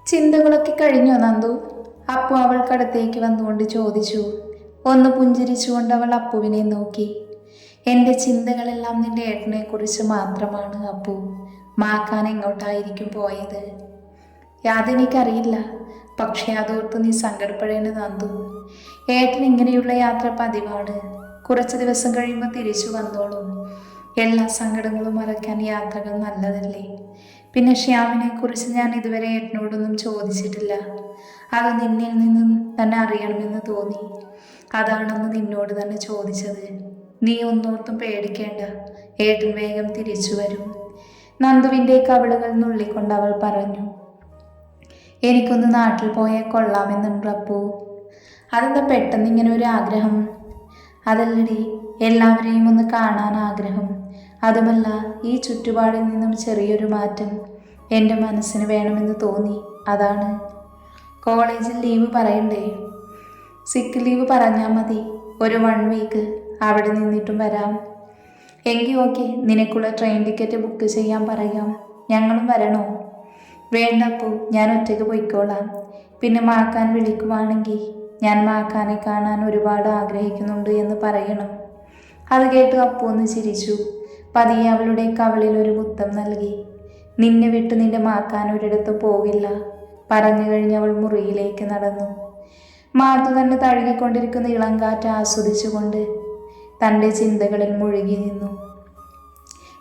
ചിന്തകളൊക്കെ കഴിഞ്ഞോ നന്ദു? അപ്പു അവൾക്കടുത്തേക്ക് വന്നുകൊണ്ട് ചോദിച്ചു. ഒന്ന് പുഞ്ചിരിച്ചുകൊണ്ട് അവൾ അപ്പുവിനെ നോക്കി. എൻ്റെ ചിന്തകളെല്ലാം നിന്റെ ഏട്ടനെ കുറിച്ച് മാത്രമാണ് അപ്പു. മാക്കാൻ എങ്ങോട്ടായിരിക്കും പോയത്? അതെനിക്കറിയില്ല. പക്ഷെ അതോർത്ത് നീ സങ്കടപ്പെടേണ്ട നന്ദു. ഏട്ടൻ ഇങ്ങനെയുള്ള യാത്ര പതിവാണ്. കുറച്ച് ദിവസം കഴിയുമ്പോൾ തിരിച്ചു വന്നോളും. എല്ലാ സങ്കടങ്ങളും മറക്കാൻ യാത്രകൾ നല്ലതല്ലേ? പിന്നെ ശ്യാമിനെ കുറിച്ച് ഞാൻ ഇതുവരെ ഏട്ടനോടൊന്നും ചോദിച്ചിട്ടില്ല. അത് നിന്നിൽ നിന്നും തന്നെ അറിയണമെന്ന് തോന്നി. അതാണെന്ന് നിന്നോട് തന്നെ ചോദിച്ചത്. നീ ഒന്നോർത്തും പേടിക്കേണ്ട. ഏട്ടൻ വേഗം തിരിച്ചു വരും. നന്ദുവിൻ്റെ കവിളുകൾ നുള്ളിക്കൊണ്ട് അവൾ പറഞ്ഞു. എനിക്കൊന്ന് നാട്ടിൽ പോയാൽ കൊള്ളാമെന്നുണ്ട് അപ്പു. അതെന്താ പെട്ടെന്ന് ഇങ്ങനെ ഒരു ആഗ്രഹം? അതല്ലടി, എല്ലാവരെയും ഒന്ന് കാണാൻ ആഗ്രഹം. അതുമല്ല, ഈ ചുറ്റുപാടിൽ നിന്നും ചെറിയൊരു മാറ്റം എൻ്റെ മനസ്സിന് വേണമെന്ന് തോന്നി. അതാണ്. കോളേജിൽ ലീവ് പറയണ്ടേ? സിക്ക് ലീവ് പറഞ്ഞാൽ മതി. ഒരു 1 വീക്ക് അവിടെ നിന്നിട്ടും വരാം. എങ്കിൽ ഓക്കെ, നിനക്കുള്ള ട്രെയിൻ ടിക്കറ്റ് ബുക്ക് ചെയ്യാൻ പറയാം. ഞങ്ങളും വരണോ? വേണ്ടപ്പോ, ഞാൻ ഒറ്റയ്ക്ക് പോയിക്കോളാം. പിന്നെ മാക്കാൻ വിളിക്കുവാണെങ്കിൽ ഞാൻ മാക്കാനെ കാണാൻ ഒരുപാട് ആഗ്രഹിക്കുന്നുണ്ട് എന്ന് പറയണം. അത് കേട്ട് അപ്പു ഒന്ന് ചിരിച്ചു. പതിയെ അവളുടെ കവിളിൽ ഒരു മുത്തം നൽകി. നിന്നെ വിട്ട് നിന്റെ മാക്കാൻ ഒരിടത്തും പോകില്ല പറഞ്ഞു കഴിഞ്ഞവൾ മുറിയിലേക്ക് നടന്നു. മാർത്തു തന്നെ തഴുകിക്കൊണ്ടിരിക്കുന്ന ഇളം കാറ്റ് ആസ്വദിച്ചുകൊണ്ട് തൻ്റെ ചിന്തകളിൽ മുഴുകി നിന്നു.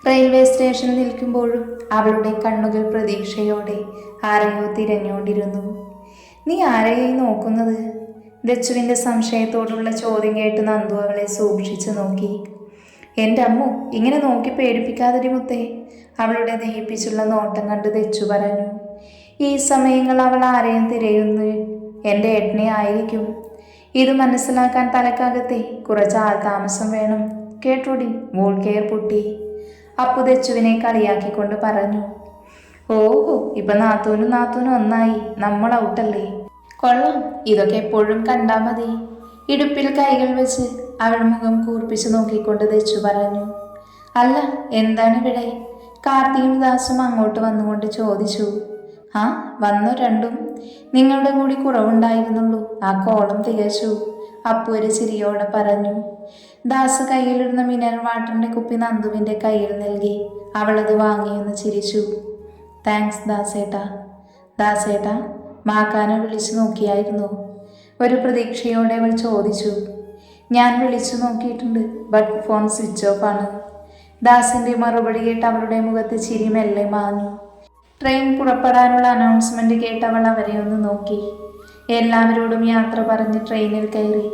റെയിൽവേ സ്റ്റേഷനിൽ നിൽക്കുമ്പോഴും അവളുടെ കണ്ണുകൾ പ്രതീക്ഷയോടെ ആരെയോ തിരഞ്ഞുകൊണ്ടിരുന്നു. നീ ആരെയായി നോക്കുന്നത്? ദച്ചുവിൻ്റെ സംശയത്തോടുള്ള ചോദ്യം കേട്ട് നന്ദു അവളെ സൂക്ഷിച്ചു നോക്കി. എൻ്റെ അമ്മു, ഇങ്ങനെ നോക്കി പേടിപ്പിക്കാതിരി മുത്തേ. അവളുടെ ദഹിപ്പിച്ചുള്ള നോട്ടം കണ്ട് ദച്ചു പറഞ്ഞു. ഈ സമയങ്ങൾ അവൾ ആരെയും തിരയുന്നു. എൻ്റെ ഏട്ടനെ ആയിരിക്കും. ഇത് മനസ്സിലാക്കാൻ തലക്കകത്തെ കുറച്ച് ആൾതാമസം വേണം. കേട്ടോടി, വോൾ കെയർ പൊട്ടി. അപ്പു ദച്ചുവിനെ കളിയാക്കിക്കൊണ്ട് പറഞ്ഞു. ഓഹോ, ഇപ്പൊ നാത്തൂനും ഒന്നായി. നമ്മൾ ഔട്ടല്ലേ? കൊള്ളാം, ഇതൊക്കെ എപ്പോഴും കണ്ടാൽ മതി. ഇടുപ്പിൽ കൈകൾ വെച്ച് അവൾ മുഖം കൂർപ്പിച്ച് നോക്കിക്കൊണ്ട് ദച്ചു പറഞ്ഞു. അല്ല, എന്താണിവിടെ? കാർത്തിയും ദാസും അങ്ങോട്ട് വന്നുകൊണ്ട് ചോദിച്ചു. ആ, വന്നു രണ്ടും. നിങ്ങളുടെ കൂടി കുറവുണ്ടായിരുന്നുള്ളൂ. ആ കോളം തികച്ചു. അപ്പു ഒരു ചിരിയോടെ പറഞ്ഞു. ദാസ് കയ്യിലിരുന്ന മിനറൽ വാട്ടറിന്റെ കുപ്പി നന്ദുവിൻ്റെ കയ്യിൽ നൽകി. അവളത് വാങ്ങിയെന്ന് ചിരിച്ചു. താങ്ക്സ് ദാസേട്ടാ. ദാസേട്ടാ, മാക്കാനെ വിളിച്ചു നോക്കിയായിരുന്നു? ഒരു പ്രതീക്ഷയോടെ അവൾ ചോദിച്ചു. ഞാൻ വിളിച്ചു നോക്കിയിട്ടുണ്ട്, ബട്ട് ഫോൺ സ്വിച്ച് ഓഫ് ആണ്. ദാസിന്റെ മറുപടി കേട്ട് അവളുടെ മുഖത്ത് ചിരി മെല്ലെ മാഞ്ഞു. ട്രെയിൻ പുറപ്പെടാനുള്ള അനൗൺസ്മെന്റ് കേട്ട് അവൾ അവരെ ഒന്ന് നോക്കി. എല്ലാവരോടും യാത്ര പറഞ്ഞ് ട്രെയിനിൽ കയറി.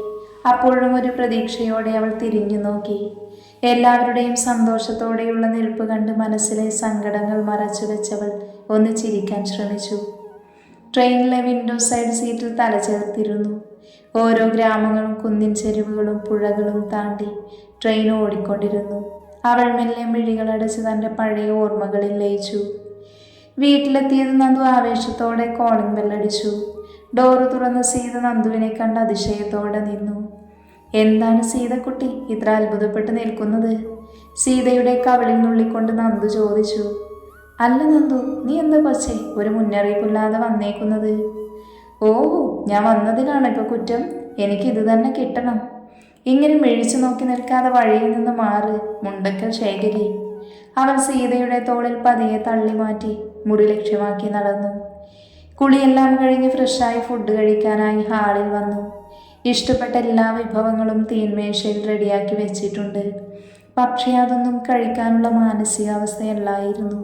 അപ്പോഴും ഒരു പ്രതീക്ഷയോടെ അവൾ തിരിഞ്ഞു നോക്കി. എല്ലാവരുടെയും സന്തോഷത്തോടെയുള്ള നിൽപ്പ് കണ്ട് മനസ്സിലെ സങ്കടങ്ങൾ മറച്ചു വെച്ചവൾ ഒന്ന് ചിരിക്കാൻ ശ്രമിച്ചു. ട്രെയിനിലെ വിൻഡോ സൈഡ് സീറ്റിൽ തലചേർത്തിരുന്നു. ഓരോ ഗ്രാമങ്ങളും കുന്നിൻ ചെരുവുകളും പുഴകളും താണ്ടി ട്രെയിൻ ഓടിക്കൊണ്ടിരുന്നു. അവൾ മെല്ലെ മിഴികളടച്ച് തൻ്റെ പഴയ ഓർമ്മകളിൽ ലയിച്ചു. വീട്ടിലെത്തിയത് നന്ദു ആവേശത്തോടെ കോളിംഗ് ബെല്ലടിച്ചു. ഡോറ് തുറന്ന് സീത നന്ദുവിനെ കണ്ട് അതിശയത്തോടെ നിന്നു. എന്താണ് സീതക്കുട്ടി ഇത്ര അത്ഭുതപ്പെട്ട് നിൽക്കുന്നത്? സീതയുടെ കവിളിൽ നുള്ളിക്കൊണ്ട് നന്ദു ചോദിച്ചു. അല്ല നന്ദു, നീ എന്താ കൊച്ചേ ഒരു മുന്നറിയിപ്പില്ലാതെ വന്നേക്കുന്നത്? ഓഹോ, ഞാൻ വന്നതിനാണ് ഇപ്പോൾ കുറ്റം. എനിക്കിത് തന്നെ കിട്ടണം. ഇങ്ങനെ മിഴിച്ചു നോക്കി നിൽക്കാതെ വഴിയിൽ നിന്ന് മാറ്, മുണ്ടക്കൽ ശേഖരി. അവൾ സീതയുടെ തോളിൽ പതിയെ തള്ളി മാറ്റി മുറി ലക്ഷ്യമാക്കി നടന്നു. കുളിയെല്ലാം കഴിഞ്ഞ് ഫ്രഷായി ഫുഡ് കഴിക്കാനായി ഹാളിൽ വന്നു. ഇഷ്ടപ്പെട്ട എല്ലാ വിഭവങ്ങളും തീന്മേശയിൽ റെഡിയാക്കി വെച്ചിട്ടുണ്ട്. പക്ഷേ അതൊന്നും കഴിക്കാനുള്ള മാനസികാവസ്ഥയല്ലായിരുന്നു.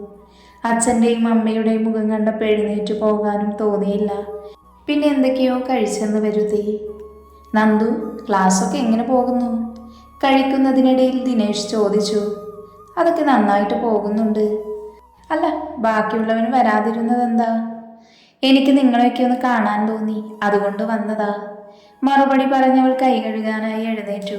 അച്ഛൻ്റെയും അമ്മയുടെയും മുഖം കണ്ടപ്പോൾ എഴുന്നേറ്റ് പോകാനും തോന്നിയില്ല. പിന്നെ എന്തൊക്കെയോ കഴിച്ചെന്ന് വരുത്തി. നന്ദു, ക്ലാസ്സൊക്കെ എങ്ങനെ പോകുന്നു? കഴിക്കുന്നതിനിടയിൽ ദിനേശ് ചോദിച്ചു. അതൊക്കെ നന്നായിട്ട് പോകുന്നുണ്ട്. അല്ല, ബാക്കിയുള്ളവന് വരാതിരുന്നതെന്താ? എനിക്ക് നിങ്ങളെയൊക്കെ ഒന്ന് കാണാൻ തോന്നി, അതുകൊണ്ട് വന്നതാ. മറുപടി പറഞ്ഞവൾ കൈ കഴുകാനായി എഴുന്നേറ്റു.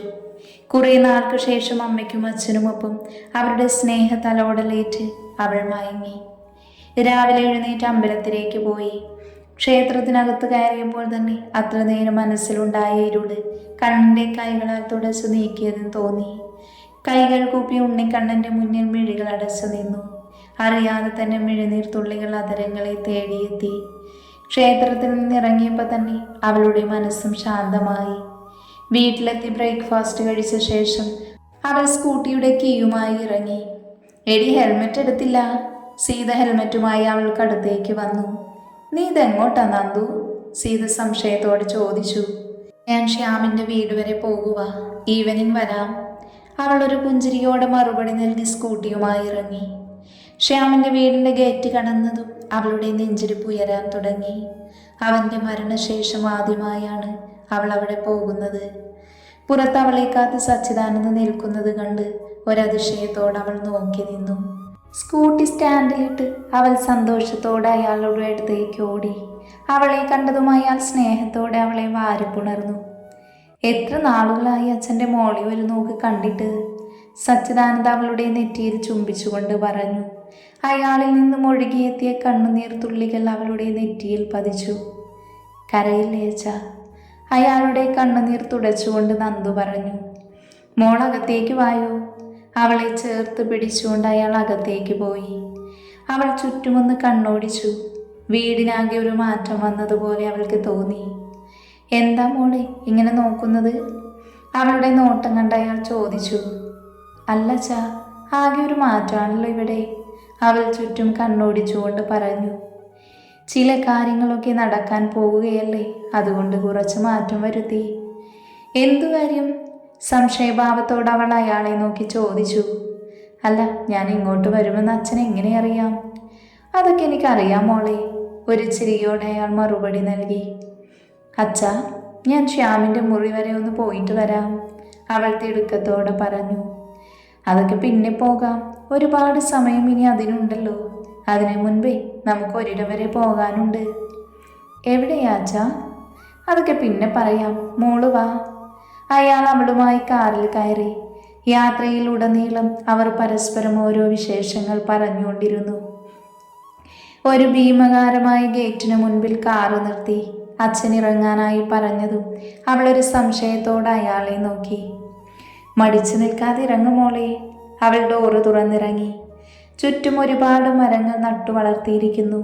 കുറേ നാൾക്ക് ശേഷം അമ്മയ്ക്കും അച്ഛനുമൊപ്പം അവരുടെ സ്നേഹ തലോടലേറ്റ് അവൾ മയങ്ങി. രാവിലെ എഴുന്നേറ്റ് അമ്പലത്തിലേക്ക് പോയി. ക്ഷേത്രത്തിനകത്ത് കയറിയപ്പോൾ തന്നെ അത്ര നേരം മനസ്സിലുണ്ടായ ഇരുള് കണ്ണിൻ്റെ കൈകളാൽ തുടച്ചു നീക്കിയതെന്ന് തോന്നി. കൈകൾ കൂപ്പി ഉണ്ണിക്കണ്ണൻ്റെ മുന്നിൽ മിഴികൾ അടച്ചു നിന്നു. അറിയാതെ തന്നെ മിഴിനീർ തുള്ളികൾ അതരങ്ങളെ തേടിയെത്തി. ക്ഷേത്രത്തിൽ നിന്നിറങ്ങിയപ്പോൾ തന്നെ അവളുടെ മനസ്സും ശാന്തമായി. വീട്ടിലെത്തി ബ്രേക്ക്ഫാസ്റ്റ് കഴിച്ച ശേഷം അവൾ സ്കൂട്ടിയുടെ കീയുമായി ഇറങ്ങി. എടി, ഹെൽമെറ്റ് എടുത്തില്ല. സീത ഹെൽമെറ്റുമായി അവൾക്കടുത്തേക്ക് വന്നു. നീ ഇതെങ്ങോട്ടാ നന്ദു? സീത സംശയത്തോടെ ചോദിച്ചു. ഞാൻ ശ്യാമിൻ്റെ വീട് വരെ പോകുക, ഈവനിങ് വരാം. അവൾ ഒരു പുഞ്ചിരിയോടെ മറുപടി നൽകി സ്കൂട്ടിയുമായി ഇറങ്ങി. ശ്യാമിൻ്റെ വീടിൻ്റെ ഗേറ്റ് കടന്നതും അവളുടെ നെഞ്ചിടിപ്പ് ഉയരാൻ തുടങ്ങി. അവൻ്റെ മരണശേഷം ആദ്യമായാണ് അവൾ അവിടെ പോകുന്നത്. പുറത്ത് അവളെ കാത്ത് സച്ചിദാനന്ദ് നിൽക്കുന്നത് കണ്ട് ഒരതിശയത്തോടെ അവൾ നോക്കി നിന്നു. സ്കൂട്ടി സ്റ്റാൻഡിലിട്ട് അവൾ സന്തോഷത്തോടെ അയാളുടെ അടുത്തേക്ക് ഓടി. അവളെ കണ്ടതും അയാൾ സ്നേഹത്തോടെ അവളെ വാരിപ്പുണർന്നു. എത്ര നാളുകളായി അച്ഛൻ്റെ മോളി ഒരു നോക്ക് കണ്ടിട്ട്? സച്ചിദാനന്ദ് അവളുടെ നെറ്റിയിൽ ചുംബിച്ചുകൊണ്ട് പറഞ്ഞു. അയാളിൽ നിന്നും ഒഴുകിയെത്തിയ കണ്ണുനീർ തുള്ളികൾ അവളുടെ നെറ്റിയിൽ പതിച്ചു. കരയില്ലേ അച്ഛ? അയാളുടെ കണ്ണുനീർ തുടച്ചുകൊണ്ട് നന്ദു പറഞ്ഞു. മോൾ അകത്തേക്ക് വായോ. അവളെ ചേർത്ത് പിടിച്ചുകൊണ്ട് അയാൾ അകത്തേക്ക് പോയി. അവൾ ചുറ്റുമൊന്ന് കണ്ണോടിച്ചു. വീടിനാകെ ഒരു മാറ്റം വന്നതുപോലെ അവൾക്ക് തോന്നി. എന്താ മോളെ ഇങ്ങനെ നോക്കുന്നത്? അവളുടെ നോട്ടം കണ്ട് അയാൾ ചോദിച്ചു. അല്ലച്ചാ, ആകെ ഒരു മാറ്റമാണല്ലോ ഇവിടെ. അവൾ ചുറ്റും കണ്ണോടിച്ചുകൊണ്ട് പറഞ്ഞു. ചില കാര്യങ്ങളൊക്കെ നടക്കാൻ പോവുകയല്ലേ, അതുകൊണ്ട് കുറച്ച് മാറ്റം വരുത്തി. എന്തു കാര്യം? സംശയഭാവത്തോടെ അവൾ അയാളെ നോക്കി ചോദിച്ചു. അല്ല, ഞാൻ ഇങ്ങോട്ട് വരുമെന്ന് അച്ഛൻ എങ്ങനെ അറിയാം? അതൊക്കെ എനിക്കറിയാം മോളെ, ഒരു ചിരിയോടെ അയാൾ മറുപടി നൽകി. അച്ഛാ, ഞാൻ ശ്യാമിൻ്റെ മുറി വരെ ഒന്ന് പോയിട്ട് വരാം, അവൾ തിടുക്കത്തോടെ പറഞ്ഞു. അതൊക്കെ പിന്നെ പോകാം, ഒരുപാട് സമയം ഇനി അതിനുണ്ടല്ലോ. അതിനു മുൻപേ നമുക്ക് ഒരിടം വരെ പോകാനുണ്ട്. എവിടെയാ അച്ഛാ? അതൊക്കെ പിന്നെ പറയാം, മോള് വാ. അയാൾ അവളുമായി കാറിൽ കയറി. യാത്രയിലുടനീളം അവർ പരസ്പരം ഓരോ വിശേഷങ്ങൾ പറഞ്ഞുകൊണ്ടിരുന്നു. ഒരു ഭീമകാരമായ ഗേറ്റിന് മുൻപിൽ കാറ് നിർത്തി. അച്ഛൻ ഇറങ്ങാനായി പറഞ്ഞതും അവളൊരു സംശയത്തോടെ അയാളെ നോക്കി. മടിച്ചു നിൽക്കാതെ ഇറങ്ങുമോളെ. അവൾ ഡോറ് തുറന്നിറങ്ങി. ചുറ്റും ഒരുപാട് മരങ്ങൾ നട്ടു വളർത്തിയിരിക്കുന്നു.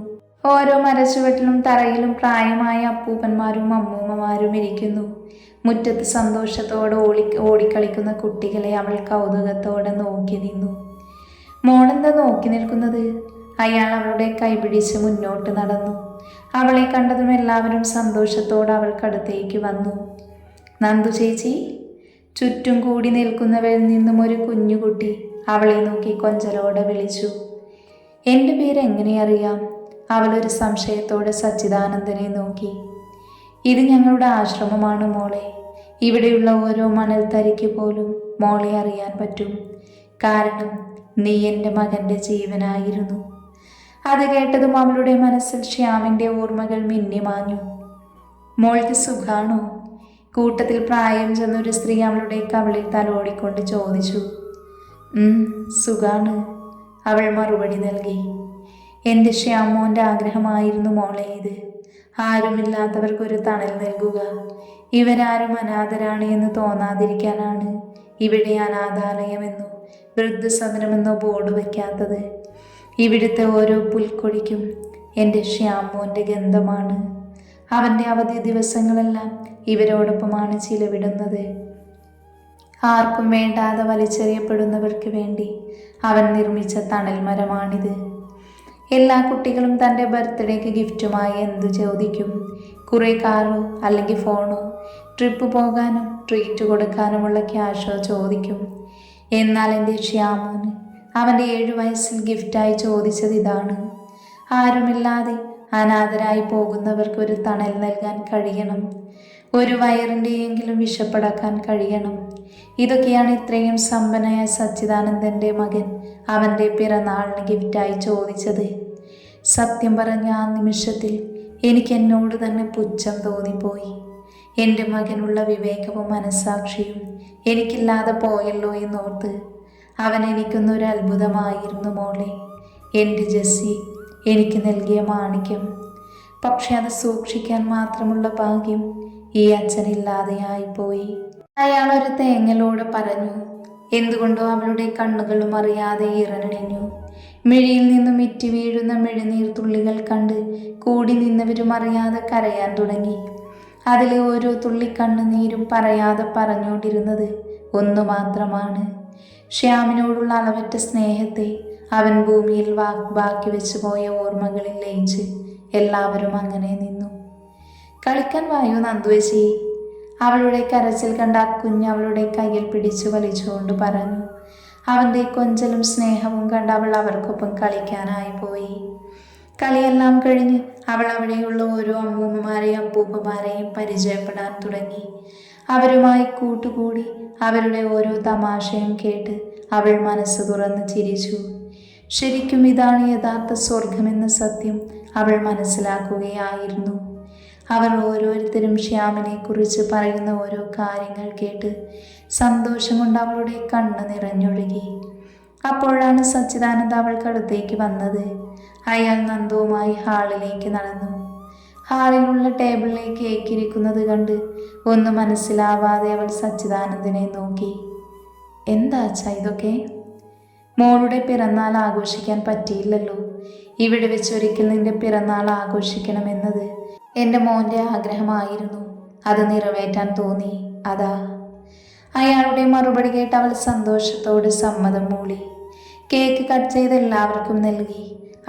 ഓരോ മരച്ചുവട്ടിലും തറയിലും പ്രായമായ അപ്പൂപ്പന്മാരും അമ്മൂമ്മമാരും ഇരിക്കുന്നു. മുറ്റത്ത് സന്തോഷത്തോടെ ഓടിക്കളിക്കുന്ന കുട്ടികളെ അവൾ കൗതുകത്തോടെ നോക്കി നിന്നു. മോളെന്താ നോക്കി നിൽക്കുന്നത്? അയാൾ അവളുടെ കൈപിടിച്ച് മുന്നോട്ട് നടന്നു. അവളെ കണ്ടതും എല്ലാവരും സന്തോഷത്തോടെ അവൾക്കടുത്തേക്ക് വന്നു. നന്ദു ചേച്ചി. ചുറ്റും കൂടി നിൽക്കുന്നവരിൽ നിന്നും ഒരു കുഞ്ഞുകുട്ടി അവളെ നോക്കി കൊഞ്ചലോടെ വിളിച്ചു. എൻ്റെ പേര് എങ്ങനെ അറിയാം? അവളൊരു സംശയത്തോടെ സച്ചിദാനന്ദനെ നോക്കി. ഇത് ഞങ്ങളുടെ ആശ്രമമാണ് മോളെ. ഇവിടെയുള്ള ഓരോ മണൽത്തരിക്ക് പോലും മോളെ അറിയാൻ പറ്റും. കാരണം നീ എൻ്റെ മകൻ്റെ ജീവനായിരുന്നു. അത് കേട്ടതും അവളുടെ മനസ്സിൽ ശ്യാമിൻ്റെ ഓർമ്മകൾ മിന്നിമാഞ്ഞു. മോൾക്ക് സുഖാണോ? കൂട്ടത്തിൽ പ്രായം ചെന്നൊരു സ്ത്രീ അവളുടെ കവിളിൽ തലോടിക്കൊണ്ട് ചോദിച്ചു. സുഖാണ്, അവൾ മറുപടി നൽകി. എൻ്റെ ശ്യാമോൻ്റെ ആഗ്രഹമായിരുന്നു മോളെ ഇത്. ആരുമില്ലാത്തവർക്കൊരു തണൽ നൽകുക. ഇവരാരും അനാഥരാണ് എന്ന് തോന്നാതിരിക്കാനാണ് ഇവിടെ അനാഥാലയമെന്നോ വൃദ്ധസദനമെന്നോ ബോർഡ് വയ്ക്കാത്തത്. ഇവിടുത്തെ ഓരോ പുൽക്കൊടിക്കും എൻ്റെ ശ്യാമോൻ്റെ ഗന്ധമാണ്. അവൻ്റെ അവധി ദിവസങ്ങളെല്ലാം ഇവരോടൊപ്പമാണ് ചിലവിടുന്നത്. ആർക്കും വേണ്ടാതെ വലിച്ചെറിയപ്പെടുന്നവർക്ക് വേണ്ടി അവൻ നിർമ്മിച്ച തണൽ മരമാണിത്. എല്ലാ കുട്ടികളും തൻ്റെ ബർത്ത്ഡേക്ക് ഗിഫ്റ്റുമായി എന്തു ചോദിക്കും? കുറേ കാറോ അല്ലെങ്കിൽ ഫോണോ, ട്രിപ്പ് പോകാനും ട്രീറ്റ് കൊടുക്കാനുമുള്ള ക്യാഷോ ചോദിക്കും. എന്നാൽ എൻ്റെ ശ്യാമോന് അവൻ്റെ 7 വയസ്സിൽ ഗിഫ്റ്റായി ചോദിച്ചത് ഇതാണ്. ആരുമില്ലാതെ അനാഥരായി പോകുന്നവർക്ക് ഒരു തണൽ നൽകാൻ കഴിയണം. ഒരു വയറിൻ്റെയെങ്കിലും വിശപ്പടക്കാൻ കഴിയണം. ഇതൊക്കെയാണ് ഇത്രയും സമ്പന്നനായ സച്ചിദാനന്ദൻ്റെ മകൻ അവൻ്റെ പിറന്നാളിന് ഗിഫ്റ്റായി ചോദിച്ചത്. സത്യം പറഞ്ഞ ആ നിമിഷത്തിൽ എനിക്ക് എന്നോട് തന്നെ പുച്ഛം തോന്നിപ്പോയി. എൻ്റെ മകനുള്ള വിവേകവും മനസ്സാക്ഷിയും എനിക്കില്ലാതെ പോയല്ലോ എന്നോർത്ത്. അവൻ എനിക്കൊന്നൊരു അത്ഭുതമായിരുന്നു മോളെ. എൻ്റെ ജെസ്സി എനിക്ക് നൽകിയ മാണിക്യം. പക്ഷെ അത് സൂക്ഷിക്കാൻ മാത്രമുള്ള ഭാഗ്യം ഈ അച്ഛനില്ലാതെയായിപ്പോയി. അയാൾ ഒരു തേങ്ങലോട് പറഞ്ഞു. എന്തുകൊണ്ടോ അവളുടെ കണ്ണുകളും അറിയാതെ ഇറനണിഞ്ഞു. മിഴിയിൽ നിന്നും ഇറ്റി വീഴുന്ന മിഴിനീർ തുള്ളികൾ കണ്ട് കൂടി നിന്നവരും അറിയാതെ കരയാൻ തുടങ്ങി. അതിലെ ഓരോ തുള്ളി കണ്ണുനീരും പറയാതെ പറഞ്ഞുകൊണ്ടിരുന്നത് ഒന്നു മാത്രമാണ്, ശ്യാമിനോടുള്ള അളവറ്റ സ്നേഹത്തെ. അവൻ ഭൂമിയിൽ ബാക്കി വെച്ചു പോയ ഓർമ്മകളിൽ ലയിച്ച് എല്ലാവരും അങ്ങനെ നിന്നു. കളിക്കാൻ വായു നന്ദുവച്ചി. അവളുടെ കരച്ചിൽ കണ്ട കുഞ്ഞ് അവളുടെ കയ്യിൽ പിടിച്ചു വലിച്ചുകൊണ്ട് പറഞ്ഞു. അവൻ്റെ കൊഞ്ചലും സ്നേഹവും കണ്ട് അവൾ അവർക്കൊപ്പം കളിക്കാനായി പോയി. കളിയെല്ലാം കഴിഞ്ഞ് അവൾ അവിടെയുള്ള ഓരോ അമ്മൂമ്മമാരെയും അപ്പൂപ്പന്മാരെയും പരിചയപ്പെടാൻ തുടങ്ങി. അവരുമായി കൂട്ടുകൂടി അവരുടെ ഓരോ തമാശയും കേട്ട് അവൾ മനസ്സ് തുറന്ന് ചിരിച്ചു. ശരിക്കും ഇതാണ് യഥാർത്ഥ സ്വർഗമെന്ന സത്യം അവൾ മനസ്സിലാക്കുകയായിരുന്നു. അവർ ഓരോരുത്തരും ശ്യാമിനെ കുറിച്ച് പറയുന്ന ഓരോ കാര്യങ്ങൾ കേട്ട് സന്തോഷം കൊണ്ട് അവളുടെ കണ്ണ് നിറഞ്ഞൊഴുകി. അപ്പോഴാണ് സച്ചിദാനന്ദ് അവൾക്കടുത്തേക്ക് വന്നത്. അയാൾ നന്ദുവുമായി ഹാളിലേക്ക് നടന്നു. ഹാളിലുള്ള ടേബിളിലേക്ക് കേക്കിരിക്കുന്നത് കണ്ട് ഒന്നും മനസ്സിലാവാതെ അവൾ സച്ചിദാനന്ദിനെ നോക്കി. എന്താ അച്ഛാ ഇതൊക്കെ? മോളുടെ പിറന്നാൾ ആഘോഷിക്കാൻ പറ്റിയില്ലല്ലോ. ഇവിടെ വെച്ചൊരിക്കൽ നിന്റെ പിറന്നാൾ ആഘോഷിക്കണമെന്നത് എൻ്റെ മോൻ്റെ ആഗ്രഹമായിരുന്നു. അത് നിറവേറ്റാൻ തോന്നി, അതാ. അയാളുടെ മറുപടി കേട്ട് അവൾ സന്തോഷത്തോട് സമ്മതം മൂളി. കേക്ക് കട്ട് ചെയ്ത് എല്ലാവർക്കും നൽകി.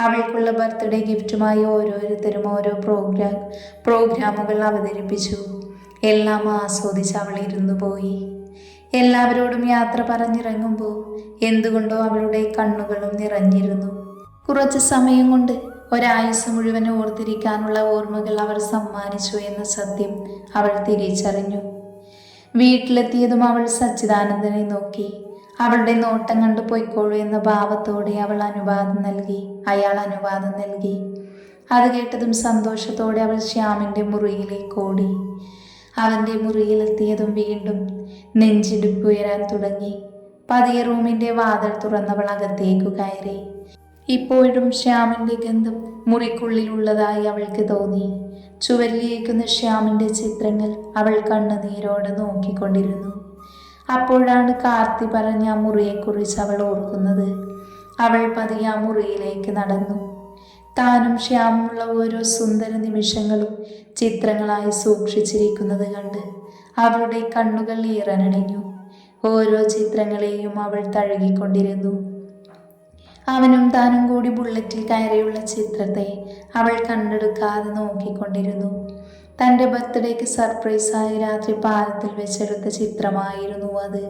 അവൾക്കുള്ള ബർത്ത്ഡേ ഗിഫ്റ്റുമായി ഓരോരുത്തരും ഓരോ പ്രോഗ്രാമുകൾ അവതരിപ്പിച്ചു. എല്ലാം ആസ്വദിച്ച് അവൾ ഇരുന്നു പോയി. എല്ലാവരോടും യാത്ര പറഞ്ഞിറങ്ങുമ്പോൾ എന്തുകൊണ്ടോ അവളുടെ കണ്ണുകളും നിറഞ്ഞിരുന്നു. കുറച്ച് സമയം കൊണ്ട് ഒരായുസ് മുഴുവൻ ഓർത്തിരിക്കാനുള്ള ഓർമ്മകൾ അവർ സമ്മാനിച്ചു എന്ന സത്യം അവൾ തിരിച്ചറിഞ്ഞു. വീട്ടിലെത്തിയതും അവൾ സച്ചിദാനന്ദനെ നോക്കി. അവളുടെ നോട്ടം കണ്ടു പൊയ്ക്കോളൂ എന്ന ഭാവത്തോടെ അയാൾ അനുവാദം നൽകി. അത് കേട്ടതും സന്തോഷത്തോടെ അവൾ ശ്യാമിൻ്റെ മുറിയിലേക്ക് ഓടി. അവൻ്റെ മുറിയിലെത്തിയതും വീണ്ടും നെഞ്ചിടിപ്പുയരാൻ തുടങ്ങി. പതിയെ റൂമിൻ്റെ വാതിൽ തുറന്നവൾ അകത്തേക്കു കയറി. ഇപ്പോഴും ശ്യാമിൻ്റെ ഗന്ധം മുറിക്കുള്ളിലുള്ളതായി അവൾക്ക് തോന്നി. ചുവരിലിരിക്കുന്ന ശ്യാമിൻ്റെ ചിത്രങ്ങൾ അവൾ കണ്ണുനീരോടെ നോക്കിക്കൊണ്ടിരുന്നു. അപ്പോഴാണ് കാർത്തി പറഞ്ഞ ആ മുറിയെക്കുറിച്ച് അവൾ ഓർക്കുന്നത്. അവൾ പതിയെ ആ മുറിയിലേക്ക് നടന്നു. താനും ശ്യാമുള്ള ഓരോ സുന്ദര നിമിഷങ്ങളും ചിത്രങ്ങളായി സൂക്ഷിച്ചിരിക്കുന്നത് കണ്ട് അവളുടെ കണ്ണുകൾ ഈറനണിഞ്ഞു. ഓരോ ചിത്രങ്ങളെയും അവൾ തഴുകിക്കൊണ്ടിരുന്നു. അവനും താനും കൂടി ബുള്ളറ്റിൽ കയറിയുള്ള ചിത്രത്തെ അവൾ കണ്ടെടുക്കാതെ നോക്കിക്കൊണ്ടിരുന്നു. തൻ്റെ ബർത്ത്ഡേക്ക് സർപ്രൈസായി രാത്രി പാലത്തിൽ വെച്ചെടുത്ത ചിത്രമായിരുന്നു അത്.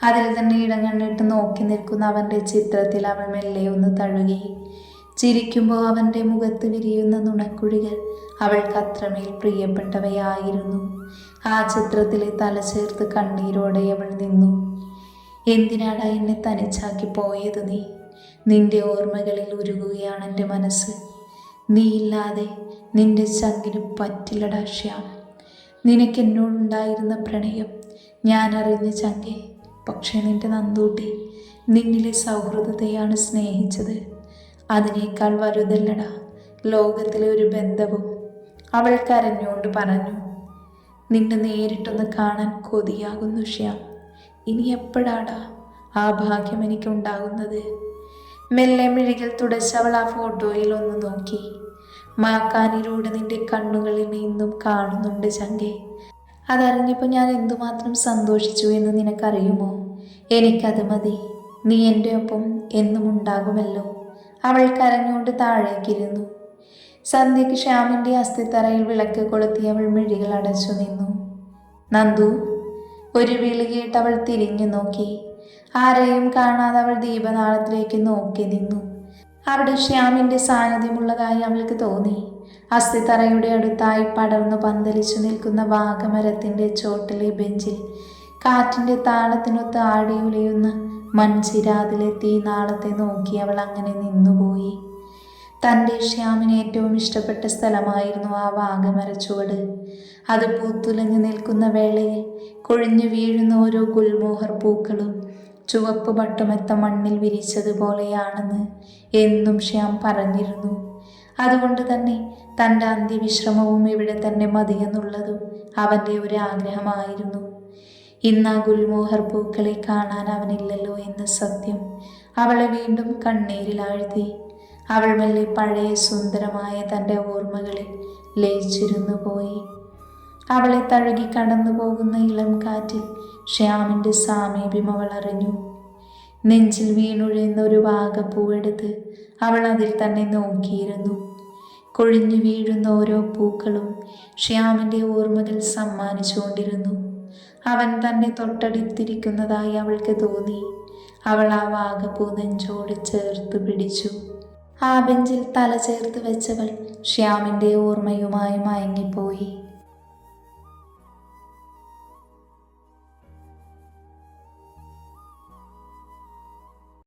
അതിൽ തന്നെ ഇടം കണ്ടിട്ട് നോക്കി നിൽക്കുന്ന അവൻ്റെ ചിത്രത്തിൽ അവൾ മെല്ലെ ഒന്ന് തഴുകി. ചിരിക്കുമ്പോൾ അവൻ്റെ മുഖത്ത് വിരിയുന്ന നുണക്കുഴികൾ അവൾക്ക് അത്രമേൽ പ്രിയപ്പെട്ടവയായിരുന്നു. ആ ചിത്രത്തിലെ തല ചേർത്ത് കണ്ണീരോടെ അവൾ നിന്നു. എന്തിനാടാ എന്നെ തനിച്ചാക്കി പോയത് നീ? നിന്റെ ഓർമ്മകളിൽ ഉരുകുകയാണ് എൻ്റെ മനസ്സ്. നീയില്ലാതെ നിന്റെ ചങ്കിന് പറ്റില്ലടാ ശ്യാം. നിനക്കെന്നോടുണ്ടായിരുന്ന പ്രണയം ഞാൻ അറിഞ്ഞ ചങ്കെ. പക്ഷേ നിന്റെ നന്ദൂട്ടി നിന്നിലെ സൗഹൃദത്തെയാണ് സ്നേഹിച്ചത്. അതിനേക്കാൾ വലുതല്ലടാ ലോകത്തിലെ ഒരു ബന്ധവും. അവൾ കരഞ്ഞുകൊണ്ട് പറഞ്ഞു. നിന്നെ നേരിട്ടൊന്ന് കാണാൻ കൊതിയാകുന്നു ശ്യാം. ഇനി എപ്പോഴാടാ ആ ഭാഗ്യം എനിക്കുണ്ടാകുന്നത്? മെല്ലെ മിഴികൾ തുടച്ചവൾ ആ ഫോട്ടോയിൽ ഒന്ന് നോക്കി. മാക്കാനിലൂടെ നിന്റെ കണ്ണുകളിൽ ഇന്നും കാണുന്നുണ്ട് ചങ്കെ. അതറിഞ്ഞപ്പോൾ ഞാൻ എന്തുമാത്രം സന്തോഷിച്ചു എന്ന് നിനക്കറിയുമോ? എനിക്കത് മതി. നീ എൻ്റെ ഒപ്പം എന്നും ഉണ്ടാകുമല്ലോ. അവൾ കരഞ്ഞുകൊണ്ട് താഴേക്കിരുന്നു. സന്ധ്യയ്ക്ക് ശ്യാമിൻ്റെ അസ്ഥിത്തറയിൽ വിളക്ക് കൊളുത്തി അവൾ മിഴികൾ അടച്ചു നിന്നു. നന്ദു, ഒരു വിളി കേട്ട് അവൾ തിരിഞ്ഞു നോക്കി. ആരെയും കാണാതെ അവൾ ദീപനാളത്തിലേക്ക് നോക്കി നിന്നു. അവിടെ ശ്യാമിൻ്റെ സാന്നിധ്യമുള്ളതായി അവൾക്ക് തോന്നി. അസ്ഥിത്തറയുടെ അടുത്തായി പടർന്നു പന്തലിച്ചു നിൽക്കുന്ന വാഗമരത്തിൻ്റെ ചോട്ടിലെ ബെഞ്ചിൽ കാറ്റിൻ്റെ താളത്തിനൊത്ത് ആടിയുലയുന്ന മൺചിരാതിലെ തീനാളത്തെ നോക്കി അവൾ അങ്ങനെ നിന്നുപോയി. തൻ്റെ ശ്യാമിന് ഏറ്റവും ഇഷ്ടപ്പെട്ട സ്ഥലമായിരുന്നു ആ വാഗമരച്ചുവട്. അത് പൂത്തുലഞ്ഞു നിൽക്കുന്ന വേളയിൽ കൊഴിഞ്ഞു വീഴുന്ന ഓരോ ഗുൽമോഹർ പൂക്കളും ചുവപ്പ് പട്ടുമെത്ത മണ്ണിൽ വിരിച്ചതുപോലെയാണെന്ന് എന്നും ശ്യാം പറഞ്ഞിരുന്നു. അതുകൊണ്ട് തന്നെ തൻ്റെ അന്ത്യവിശ്രമവും ഇവിടെ തന്നെ മതിയെന്നുള്ളതും അവൻ്റെ ഒരു ആഗ്രഹമായിരുന്നു. ഇന്ന് ആ ഗുൽമോഹർ പൂക്കളെ കാണാൻ അവനില്ലല്ലോ എന്ന സത്യം അവളെ വീണ്ടും കണ്ണീരിലാഴ്ത്തി. അവൾ മെല്ലെ പഴയ സുന്ദരമായ തൻ്റെ ഓർമ്മകളിൽ ലയിച്ചിരുന്നു പോയി. അവളെ തഴുകി കടന്നു പോകുന്ന ഇളം കാറ്റിൽ ശ്യാമിൻ്റെ സാമീപ്യം അവൾ അറിഞ്ഞു. നെഞ്ചിൽ വീണുഴയുന്ന ഒരു വാഗപ്പൂവെടുത്ത് അവൾ അതിൽ തന്നെ നോക്കിയിരുന്നു. കൊഴിഞ്ഞു വീഴുന്ന ഓരോ പൂക്കളും ശ്യാമിൻ്റെ ഓർമ്മകൾ സമ്മാനിച്ചുകൊണ്ടിരുന്നു. അവൻ തന്നെ തൊട്ടടുത്തിരിക്കുന്നതായി അവൾക്ക് തോന്നി. അവൾ ആ വാഗപ്പൂ നെഞ്ചോട് ചേർത്ത് പിടിച്ചു. ആ ബെഞ്ചിൽ തല ചേർത്ത് വെച്ചവൾ ശ്യാമിൻ്റെ ഓർമ്മയുമായി മയങ്ങിപ്പോയി.